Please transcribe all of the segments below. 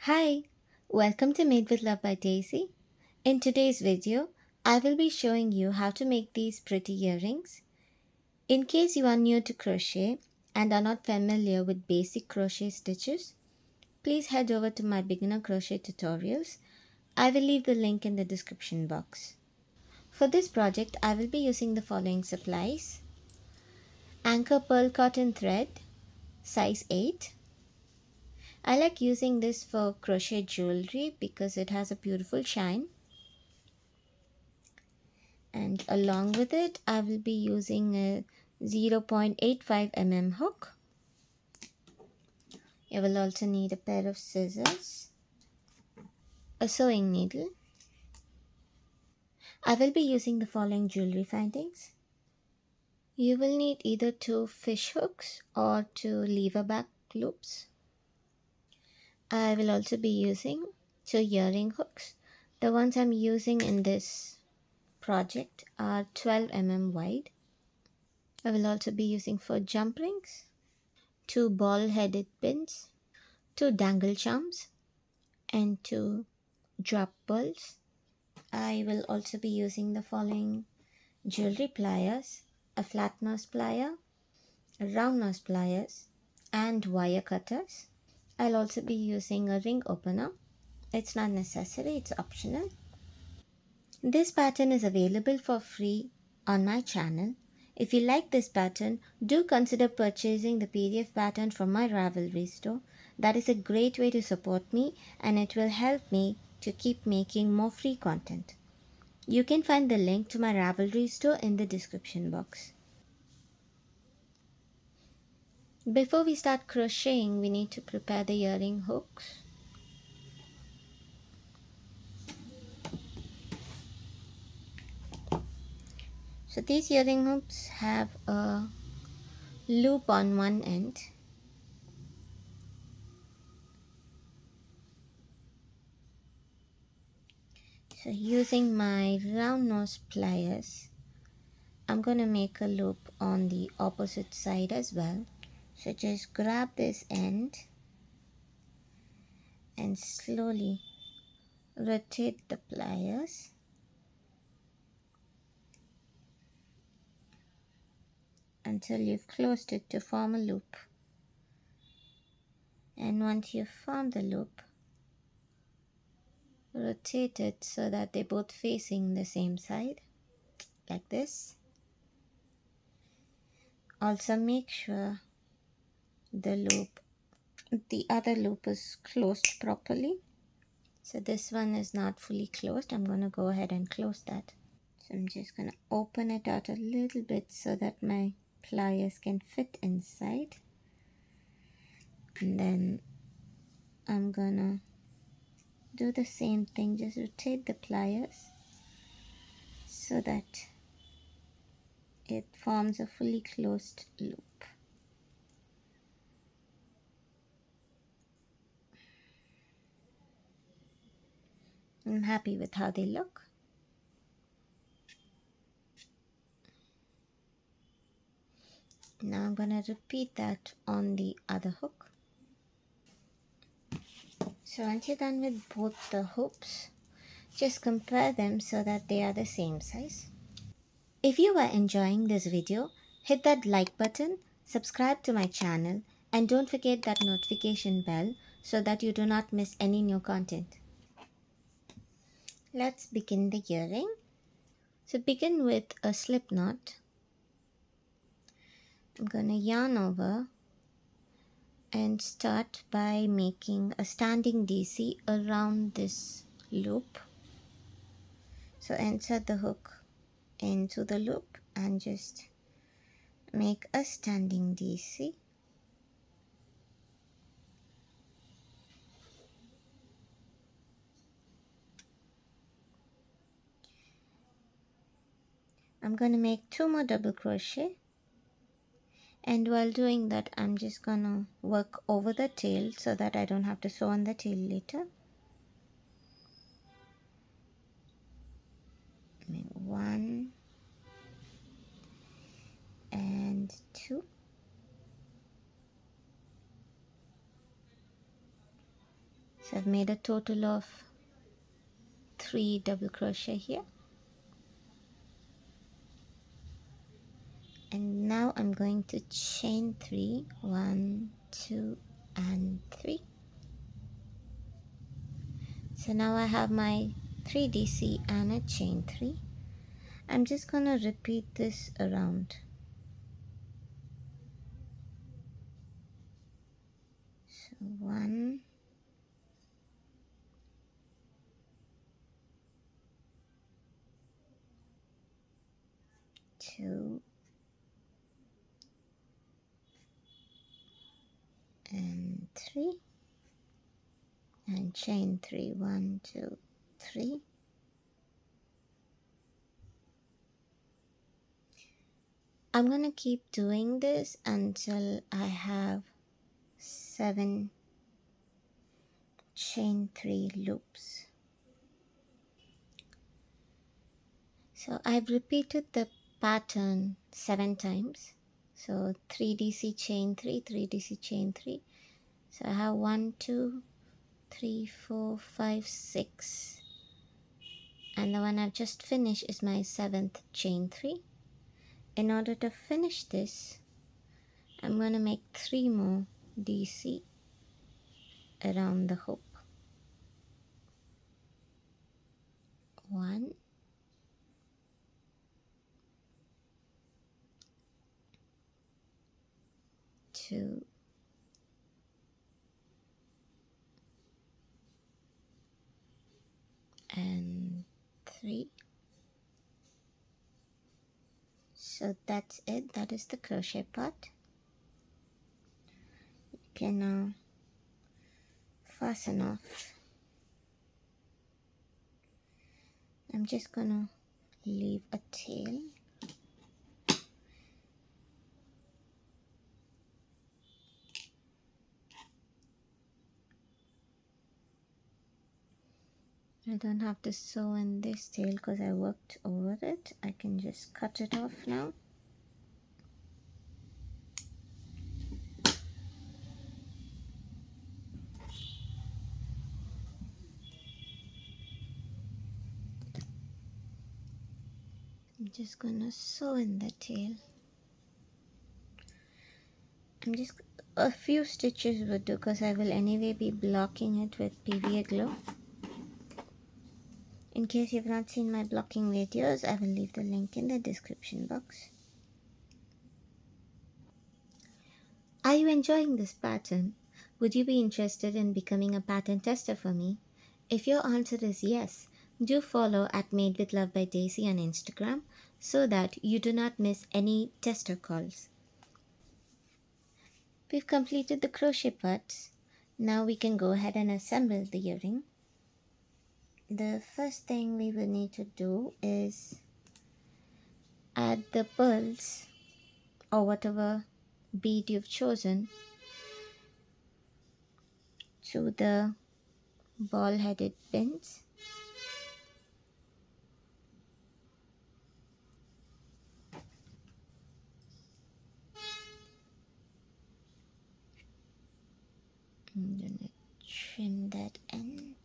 Hi, welcome to Made with Love by Daisy. In today's video, I will be showing you how to make these pretty earrings. In case you are new to crochet and are not familiar with basic crochet stitches, please head over to my beginner crochet tutorials. I will leave the link in the description box. For this project, I will be using the following supplies: anchor pearl cotton thread, size 8. I like using this for crochet jewelry because it has a beautiful shine. And along with it, I will be using a 0.85 mm hook. You will also need a pair of scissors, a sewing needle. I will be using the following jewelry findings. You will need either two fish hooks or two leverback loops. I will also be using two earring hooks. The ones I'm using in this project are 12 mm wide. I will also be using 4 jump rings, two ball-headed pins, two dangle charms, and two drop pearls. I will also be using the following jewelry pliers: a flat nose plier, a round nose pliers, and wire cutters. I'll also be using a ring opener. It's not necessary, it's optional. This pattern is available for free on my channel. If you like this pattern, do consider purchasing the PDF pattern from my Ravelry store. That is a great way to support me and it will help me to keep making more free content. You can find the link to my Ravelry store in the description box. Before we start crocheting, we need to prepare the earring hooks. So these earring hooks have a loop on one end. So using my round nose pliers, I'm going to make a loop on the opposite side as well. So just grab this end and slowly rotate the pliers until you've closed it to form a loop. And once you've formed the loop, rotate it so that they're both facing the same side, like this. Also make sure the other loop is closed properly. So this one is not fully closed. I'm going to go ahead and close that. So I'm just going to open it out a little bit so that my pliers can fit inside. And then I'm going to do the same thing. Just rotate the pliers so that it forms a fully closed loop. I'm happy with how they look. Now I'm going to repeat that on the other hook. So once you're done with both the hooks, just compare them so that they are the same size. If you are enjoying this video, hit that like button, subscribe to my channel, and don't forget that notification bell so that you do not miss any new content. Let's begin the earring. So begin with a slip knot. I'm going to yarn over and start by making a standing DC around this loop. So insert the hook into the loop and just make a standing DC. I'm going to make 2 more double crochet, and while doing that I'm just gonna work over the tail so that I don't have to sew on the tail later. Make 1 and 2, So I've made a total of 3 double crochet here, and now I'm going to chain 3, 1, 2 and 3. So now I have my 3 DC and a chain 3. I'm just gonna repeat this around. So 1, 2 and 3, and chain 3, 1, 2, 3. I'm gonna keep doing this until I have 7 chain 3 loops. So I've repeated the pattern 7 times. So 3 DC chain 3, 3 DC chain 3. So I have 1, 2, 3, 4, 5, 6. And the one I've just finished is my 7th chain 3. In order to finish this, I'm going to make 3 more DC around the hook. 1, 2, and 3. So that's it. That is the crochet part. You can now fasten off. I'm just gonna leave a tail. I don't have to sew in this tail because I worked over it. I can just cut it off now. I'm just gonna sew in the tail. I'm just a few stitches would do because I will anyway be blocking it with PVA glue. In case you've not seen my blocking videos, I will leave the link in the description box. Are you enjoying this pattern? Would you be interested in becoming a pattern tester for me? If your answer is yes, do follow at Made with Love by Daisy on Instagram so that you do not miss any tester calls. We've completed the crochet parts. Now we can go ahead and assemble the earring. The first thing we will need to do is add the pearls or whatever bead you've chosen to the ball-headed pins. I'm gonna trim that end.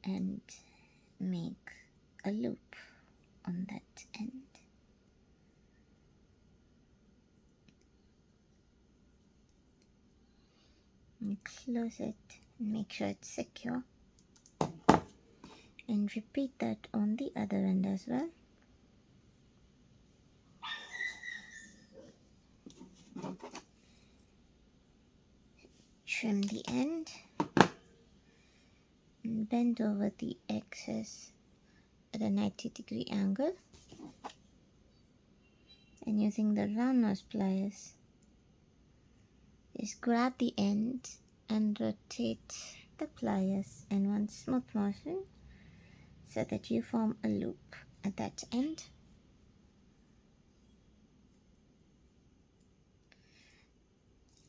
And make a loop on that end. And close it and make sure it's secure. And repeat that on the other end as well. Trim the end and bend over the excess at a 90-degree angle, and using the round nose pliers, just grab the end and rotate the pliers in one smooth motion so that you form a loop at that end.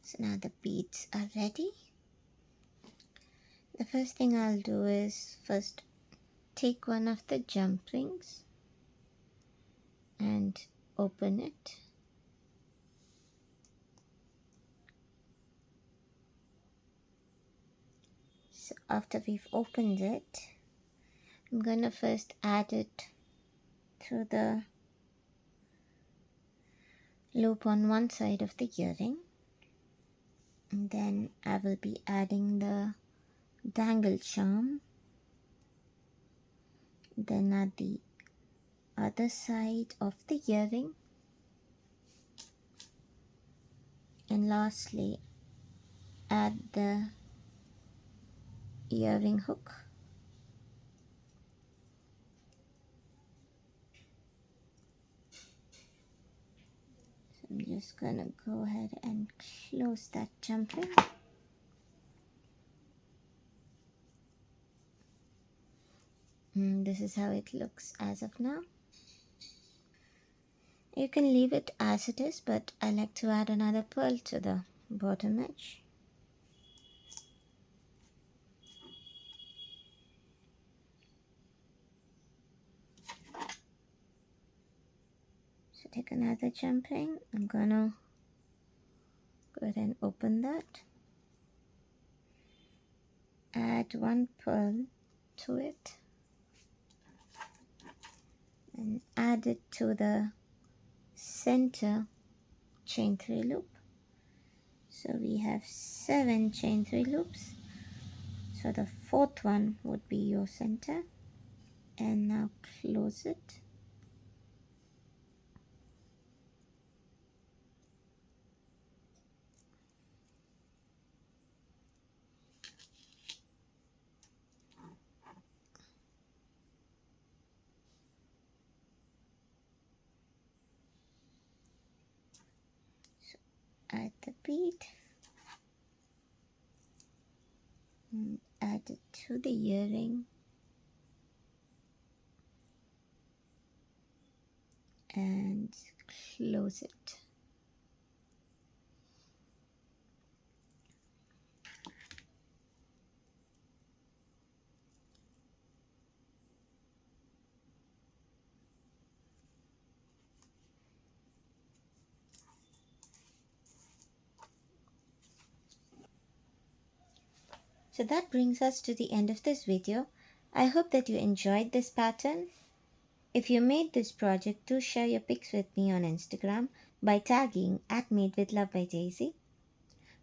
So now the beads are ready. The The first thing I'll do is first take one of the jump rings and open it. So after we've opened it, I'm gonna first add it to the loop on one side of the earring, and then I will be adding the dangle charm, then at the other side of the earring, and lastly add the earring hook. So I'm just gonna go ahead and close that jump ring. This is how it looks as of now. You can leave it as it is, but I like to add another pearl to the bottom edge. So take another jump ring. I'm gonna go ahead and open that. Add one pearl to it and add it to the center chain 3 loop. So we have 7 chain 3 loops. So the 4th one would be your center. And now close it. So add the bead. And add it to the earring. And close it. So that brings us to the end of this video. I hope that you enjoyed this pattern. If you made this project, do share your pics with me on Instagram by tagging @MadeWithLoveByDaisy.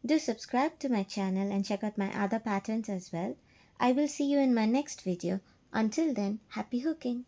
Do subscribe to my channel and check out my other patterns as well. I will see you in my next video. Until then, happy hooking!